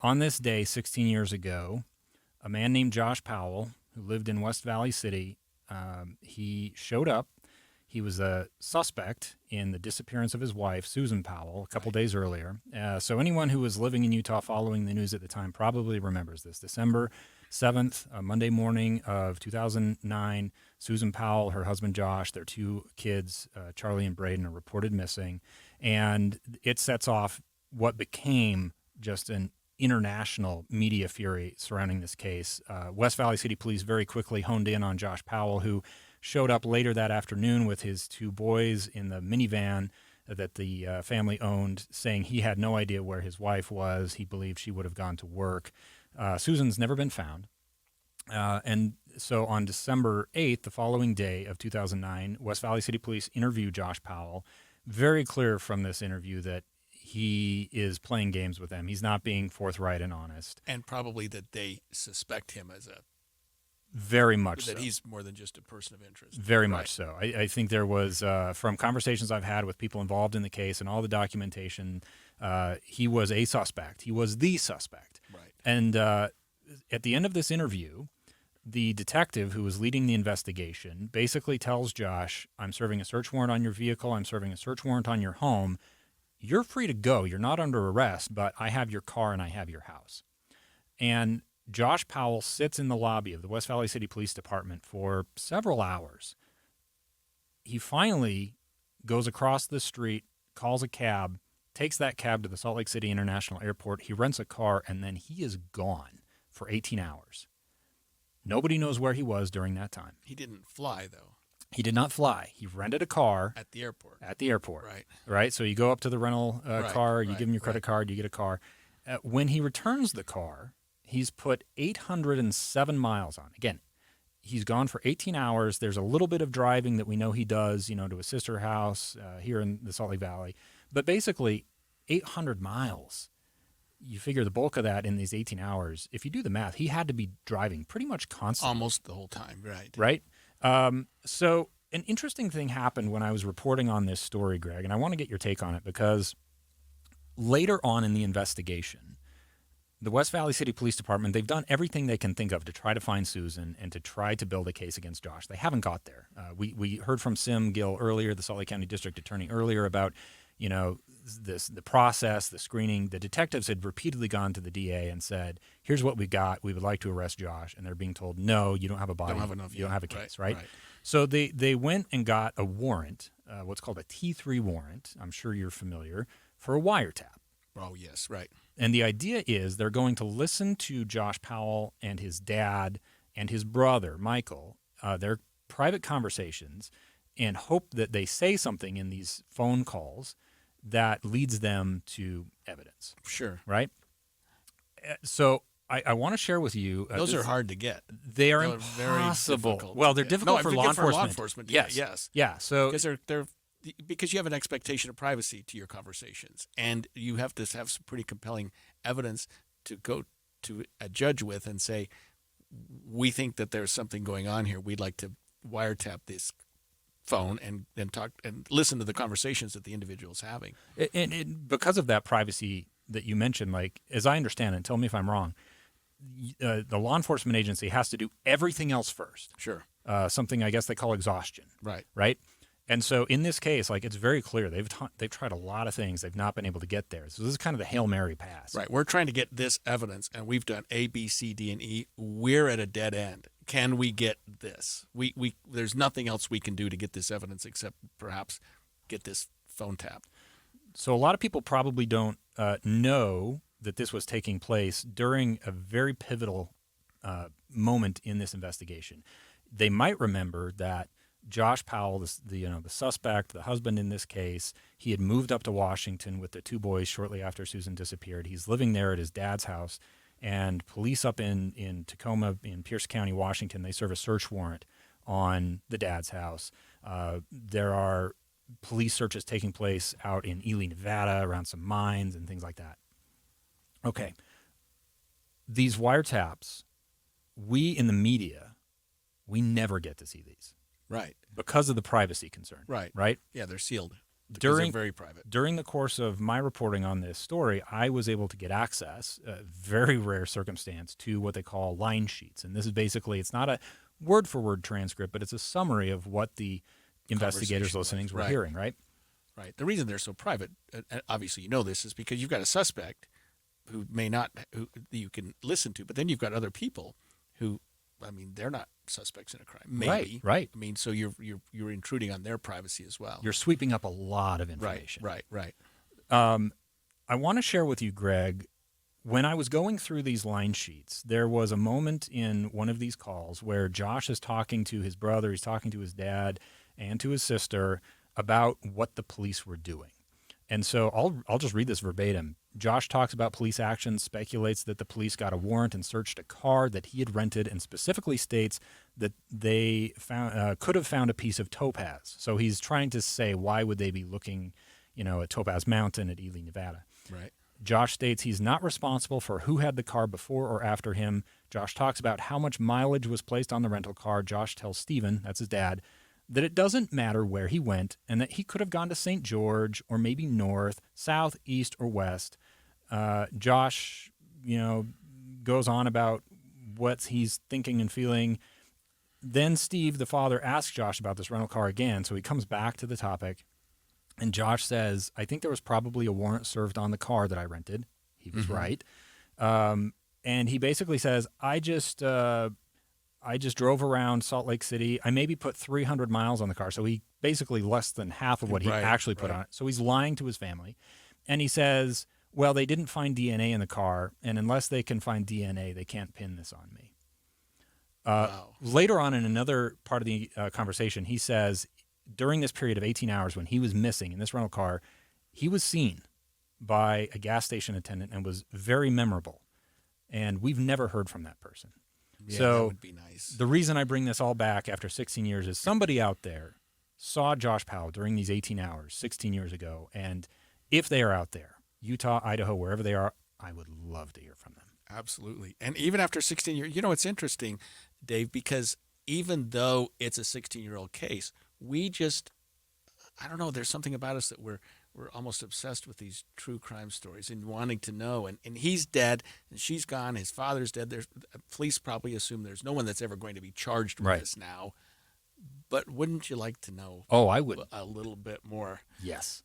On this day, 16 years ago, a man named Josh Powell, who lived in West Valley City, he showed up. He was a suspect in the disappearance of his wife, Susan Powell, a couple days earlier. So anyone who was living in Utah following the news at the time probably remembers this. December 7th, Monday morning of 2009, Susan Powell, her husband Josh, their two kids, Charlie and Braden, are reported missing. And it sets off what became just an international media fury surrounding this case. West Valley City Police very quickly honed in on Josh Powell, who showed up later that afternoon with his two boys in the minivan that the family owned, saying he had no idea where his wife was. He believed she would have gone to work. Susan's never been found. And so on December 8th, the following day of 2009, West Valley City Police interviewed Josh Powell. Very clear from this interview that he is playing games with them. He's not being forthright and honest. And probably that they suspect him as very much that so. He's more than just a person of interest. Very much so. I think there was, from conversations I've had with people involved in the case and all the documentation, he was a suspect. He was the suspect. Right. And at the end of this interview, the detective who was leading the investigation basically tells Josh, I'm serving a search warrant on your vehicle. I'm serving a search warrant on your home. You're free to go. You're not under arrest, but I have your car and I have your house. And Josh Powell sits in the lobby of the West Valley City Police Department for several hours. He finally goes across the street, calls a cab, takes that cab to the Salt Lake City International Airport. He rents a car, and then he is gone for 18 hours. Nobody knows where he was during that time. He didn't fly, though. He did not fly. He rented a car. At the airport. At the airport. Right. Right? So you go up to the rental car, you give him your credit card, you get a car. When he returns the car, he's put 807 miles on. Again, he's gone for 18 hours. There's a little bit of driving that we know he does, to his sister's house here in the Salt Lake Valley. But basically, 800 miles. You figure the bulk of that in these 18 hours, if you do the math, he had to be driving pretty much constantly. Almost the whole time, right. Right? So an interesting thing happened when I was reporting on this story, Greg, and I want to get your take on it because later on in the investigation, the West Valley City Police Department, they've done everything they can think of to try to find Susan and to try to build a case against Josh. They haven't got there. We heard from Sim Gill earlier, the Salt Lake County District Attorney earlier, about the process, the screening. The detectives had repeatedly gone to the DA and said, here's what we got. We would like to arrest Josh. And they're being told, no, you don't have a body. Don't have enough. You don't have a case, right? Right. So they went and got a warrant, what's called a T3 warrant. I'm sure you're familiar, for a wiretap. Oh, yes, right. And the idea is they're going to listen to Josh Powell and his dad and his brother, Michael, their private conversations, and hope that they say something in these phone calls that leads them to evidence. Sure. Right? So I want to share with you. Those are hard to get. They are impossible. Very well, they're difficult for law enforcement. Law enforcement. Yes. Yes. Yeah. So because you have an expectation of privacy to your conversations, and you have to have some pretty compelling evidence to go to a judge with and say, we think that there's something going on here. We'd like to wiretap this phone and talk and listen to the conversations that the individual's having. And because of that privacy that you mentioned, like, as I understand it, and tell me if I'm wrong, the law enforcement agency has to do everything else first. Sure. Something I guess they call exhaustion. Right. Right. And so in this case, like, it's very clear they've tried a lot of things. They've not been able to get there. So this is kind of the Hail Mary pass. Right. We're trying to get this evidence, and we've done A, B, C, D, and E. We're at a dead end. Can we get this? We there's nothing else we can do to get this evidence except perhaps get this phone tapped. So a lot of people probably don't know that this was taking place during a very pivotal moment in this investigation. They might remember that Josh Powell, the suspect, the husband in this case, he had moved up to Washington with the two boys shortly after Susan disappeared. He's living there at his dad's house, and police up in Tacoma, in Pierce County, Washington, they serve a search warrant on the dad's house. There are police searches taking place out in Ely, Nevada, around some mines and things like that. Okay. These wiretaps, we in the media, we never get to see these. Right. Because of the privacy concern. Right. Right? Yeah, they're sealed. because they're very private. During the course of my reporting on this story, I was able to get access, a very rare circumstance, to what they call line sheets. And this is basically, it's not a word-for-word transcript, but it's a summary of what the investigators listening were hearing, right? Right. The reason they're so private, obviously you know this, is because you've got a suspect who you can listen to, but then you've got other people who, I mean, they're not suspects in a crime. Maybe. Right. I mean, so you're intruding on their privacy as well. You're sweeping up a lot of information. Right. I want to share with you, Greg, when I was going through these line sheets, there was a moment in one of these calls where Josh is talking to his brother, he's talking to his dad and to his sister about what the police were doing. And so I'll just read this verbatim. Josh talks about police actions, speculates that the police got a warrant and searched a car that he had rented, and specifically states that they could have found a piece of topaz. So he's trying to say, why would they be looking, at Topaz Mountain at Ely, Nevada? Right. Josh states he's not responsible for who had the car before or after him. Josh talks about how much mileage was placed on the rental car. Josh tells Stephen, that's his dad, that it doesn't matter where he went and that he could have gone to St. George or maybe north, south, east, or west. Josh, goes on about what he's thinking and feeling. Then Steve, the father, asks Josh about this rental car again, so he comes back to the topic. And Josh says, I think there was probably a warrant served on the car that I rented. He was right. And he basically says, I just drove around Salt Lake City. I maybe put 300 miles on the car. So he basically less than half of what he actually put on it. So he's lying to his family. And he says, well, they didn't find DNA in the car. And unless they can find DNA, they can't pin this on me. Wow. Later on in another part of the conversation, he says during this period of 18 hours when he was missing in this rental car, he was seen by a gas station attendant and was very memorable. And we've never heard from that person. Yeah, so that would be nice. The reason I bring this all back after 16 years is somebody out there saw Josh Powell during these 18 hours 16 years ago. And if they are out there, Utah, Idaho, wherever they are, I would love to hear from them. Absolutely. And even after 16 years, it's interesting, Dave, because even though it's a 16-year-old case, I don't know, there's something about us that we're almost obsessed with these true crime stories and wanting to know. And he's dead, and she's gone, his father's dead. Police probably assume there's no one that's ever going to be charged with this now. But wouldn't you like to know I would. A little bit more? Yes.